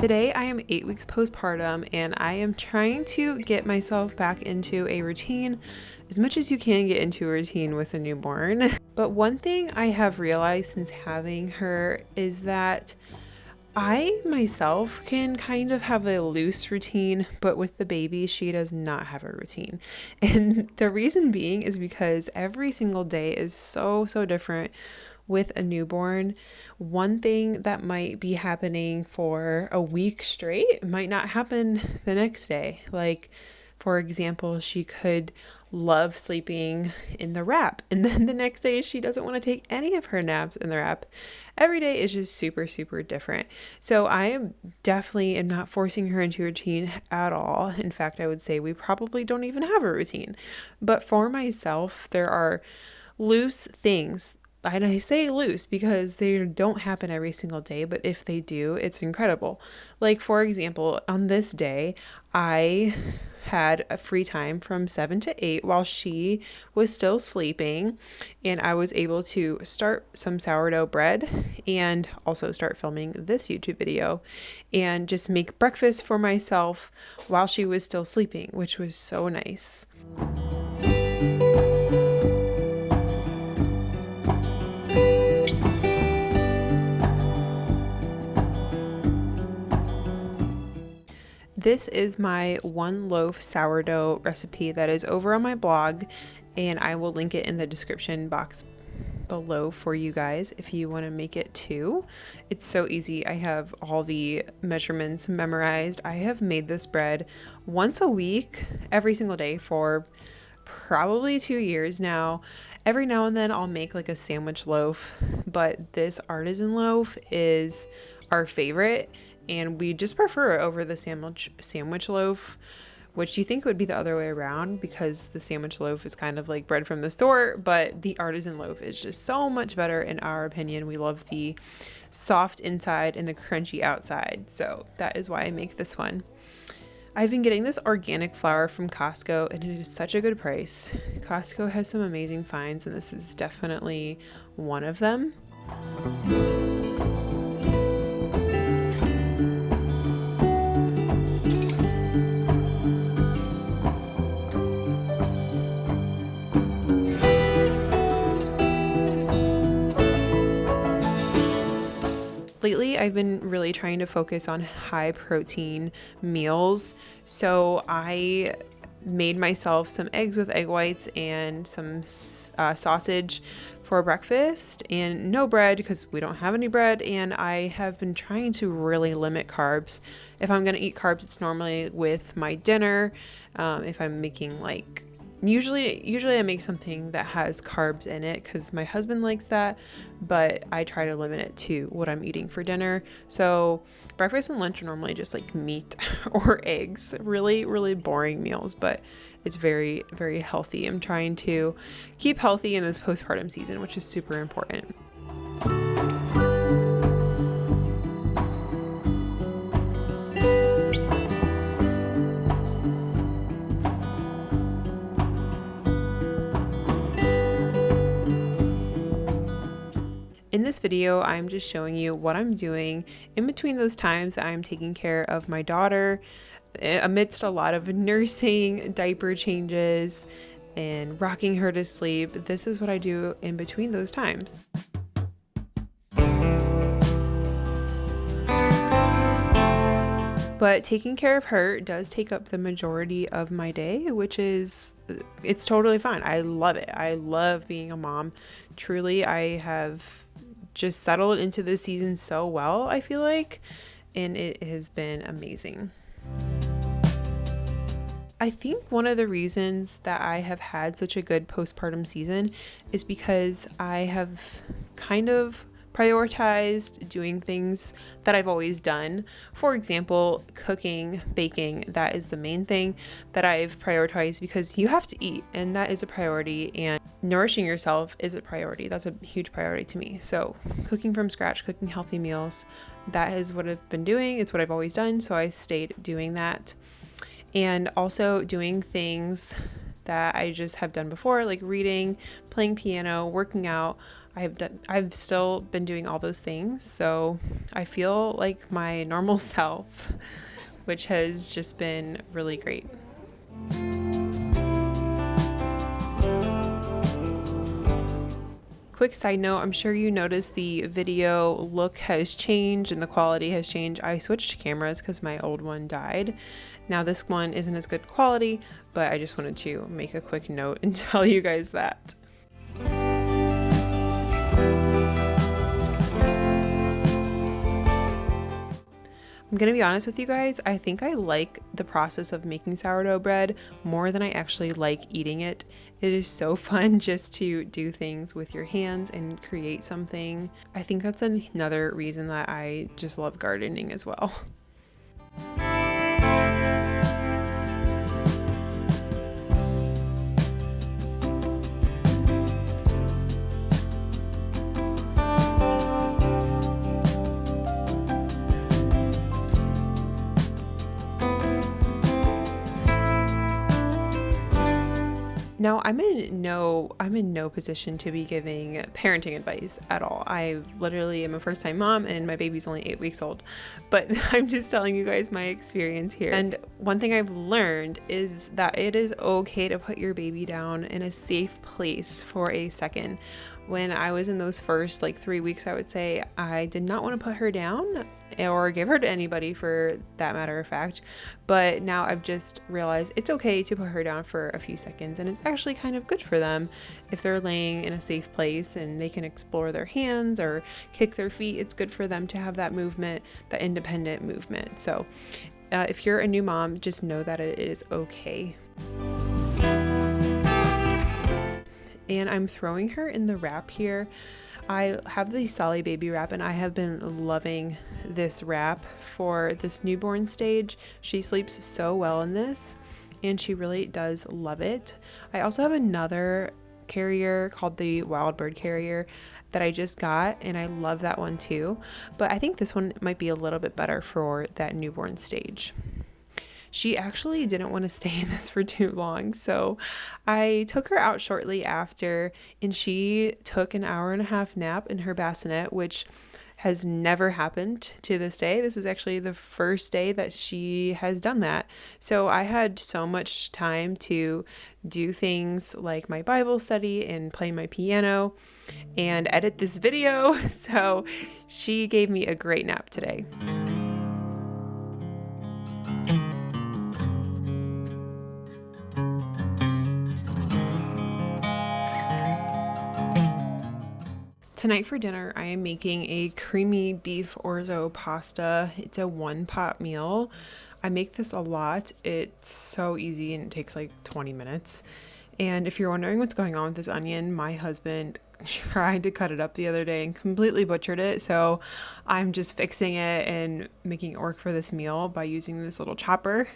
Today I am 8 weeks postpartum and I am trying to get myself back into a routine as much as you can get into a routine with a newborn. But one thing I have realized since having her is that I myself can kind of have a loose routine, but with the baby, she does not have a routine. And the reason being is because every single day is so different with a newborn. One thing that might be happening for a week straight might not happen the next day. Like, for example, she could love sleeping in the wrap, and then the next day she doesn't want to take any of her naps in the wrap. Every day is just super different. So I am definitely am not forcing her into a routine at all. In fact, I would say we probably don't even have a routine. But for myself, there are loose things. And I say loose because they don't happen every single day, but if they do, it's incredible. Like, for example, on this day, I had a free time from 7 to 8 while she was still sleeping, and I was able to start some sourdough bread and also start filming this YouTube video and just make breakfast for myself while she was still sleeping, which was so nice. This is my 1 loaf sourdough recipe that is over on my blog, and I will link it in the description box below for you guys if you want to make it too. It's so easy. I have all the measurements memorized. I have made this bread once a week, every single day for probably 2 years now. Every now and then I'll make like a sandwich loaf, but this artisan loaf is our favorite, and we just prefer it over the sandwich loaf, which you think would be the other way around because the sandwich loaf is kind of like bread from the store, but the artisan loaf is just so much better in our opinion. We love the soft inside and the crunchy outside, so that is why I make this one. I've been getting this organic flour from Costco, and it is such a good price. Costco has some amazing finds, and this is definitely one of them. Lately, I've been really trying to focus on high protein meals. So I made myself some eggs with egg whites and some sausage for breakfast, and no bread because we don't have any bread. And I have been trying to really limit carbs. If I'm going to eat carbs, it's normally with my dinner. If I'm making like Usually I make something that has carbs in it because my husband likes that, but I try to limit it to what I'm eating for dinner. So breakfast and lunch are normally just like meat or eggs, really boring meals, but it's very healthy. I'm trying to keep healthy in this postpartum season, which is super important. In this video, I'm just showing you what I'm doing in between those times I'm taking care of my daughter amidst a lot of nursing, diaper changes, and rocking her to sleep. This is what I do in between those times. But taking care of her does take up the majority of my day, which is, it's totally fine. I love it. I love being a mom. Truly, I have just settled into this season so well, I feel like, and it has been amazing. I think one of the reasons that I have had such a good postpartum season is because I have kind of prioritized doing things that I've always done. For example, cooking, baking, that is the main thing that I've prioritized because you have to eat, and that is a priority, and nourishing yourself is a priority. That's a huge priority to me. So cooking from scratch, cooking healthy meals, that is what I've been doing. It's what I've always done, so I stayed doing that. And also doing things that I just have done before, like reading, playing piano, working out. I've still been doing all those things, so I feel like my normal self, which has just been really great. Quick side note, I'm sure you noticed the video look has changed and the quality has changed. I switched cameras because my old one died. Now this one isn't as good quality, but I just wanted to make a quick note and tell you guys that. I'm gonna be honest with you guys, I think I like the process of making sourdough bread more than I actually like eating it. It is so fun just to do things with your hands and create something. I think that's another reason that I just love gardening as well. Now, I'm in no position to be giving parenting advice at all. I literally am a first-time mom and my baby's only 8 weeks old, but I'm just telling you guys my experience here. And one thing I've learned is that it is okay to put your baby down in a safe place for a second. When I was in those first 3 weeks, I would say I did not want to put her down or give her to anybody for that matter of fact. But now I've just realized it's okay to put her down for a few seconds, and it's actually kind of good for them if they're laying in a safe place and they can explore their hands or kick their feet. It's good for them to have that movement, that independent movement. So if you're a new mom, just know that it is okay. And I'm throwing her in the wrap here. I have the Solly Baby wrap, and I have been loving this wrap for this newborn stage. She sleeps so well in this, and she really does love it. I also have another carrier called the Wild Bird carrier that I just got, and I love that one too. But I think this one might be a little bit better for that newborn stage. She actually didn't want to stay in this for too long, so I took her out shortly after, and she took an 1.5-hour nap in her bassinet, which has never happened to this day. This is actually the first day that she has done that. So I had so much time to do things like my Bible study and play my piano and edit this video. So she gave me a great nap today. Tonight for dinner, I am making a creamy beef orzo pasta. It's a 1-pot meal. I make this a lot. It's so easy and it takes 20 minutes. And if you're wondering what's going on with this onion, my husband tried to cut it up the other day and completely butchered it. So I'm just fixing it and making it work for this meal by using this little chopper.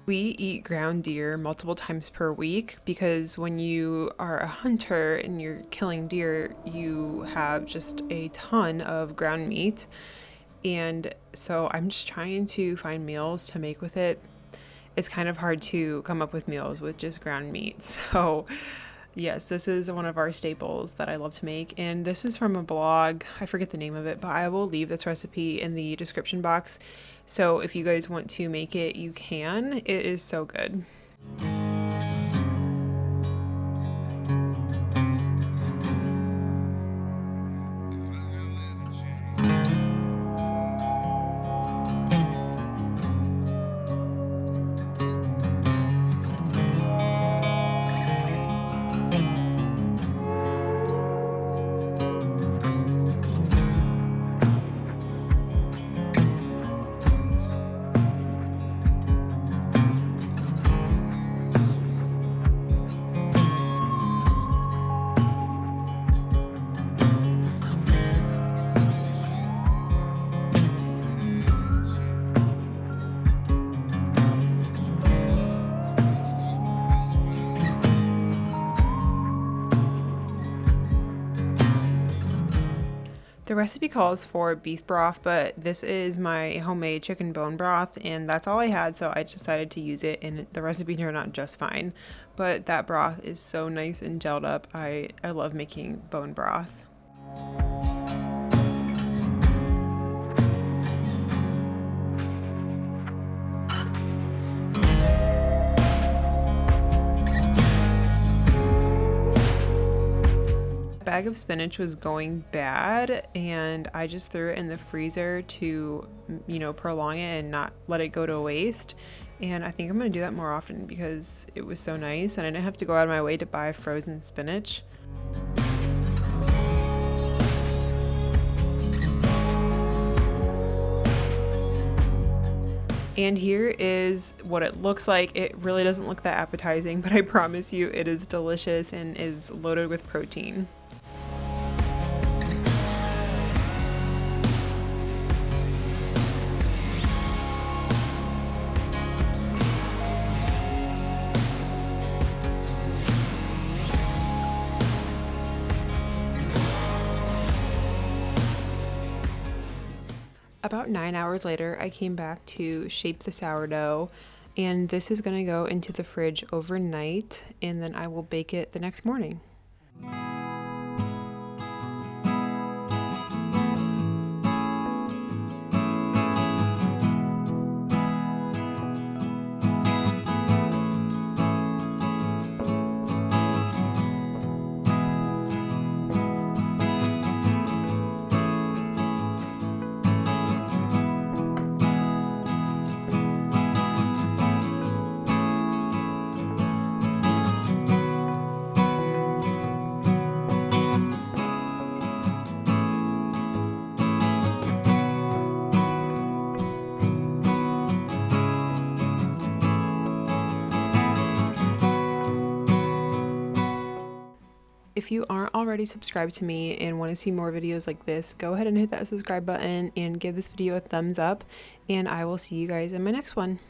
We eat ground deer multiple times per week because when you are a hunter and you're killing deer, you have just a ton of ground meat. And so I'm just trying to find meals to make with it. It's kind of hard to come up with meals with just ground meat. So yes, this is one of our staples that I love to make, and this is from a blog. I forget the name of it, but I will leave this recipe in the description box. So if you guys want to make it, you can. It is so good. recipe calls for beef broth, but this is my homemade chicken bone broth, and that's all I had, so I decided to use it, and the recipe turned out just fine. But that broth is so nice and gelled up. I love making bone broth. Bag of spinach was going bad, and I just threw it in the freezer to, prolong it and not let it go to waste. And I think I'm going to do that more often because it was so nice and I didn't have to go out of my way to buy frozen spinach. And here is what it looks like. It really doesn't look that appetizing, but I promise you it is delicious and is loaded with protein. About 9 hours later, I came back to shape the sourdough, and this is going to go into the fridge overnight, and then I will bake it the next morning. If you aren't already subscribed to me and want to see more videos like this, go ahead and hit that subscribe button and give this video a thumbs up, and I will see you guys in my next one.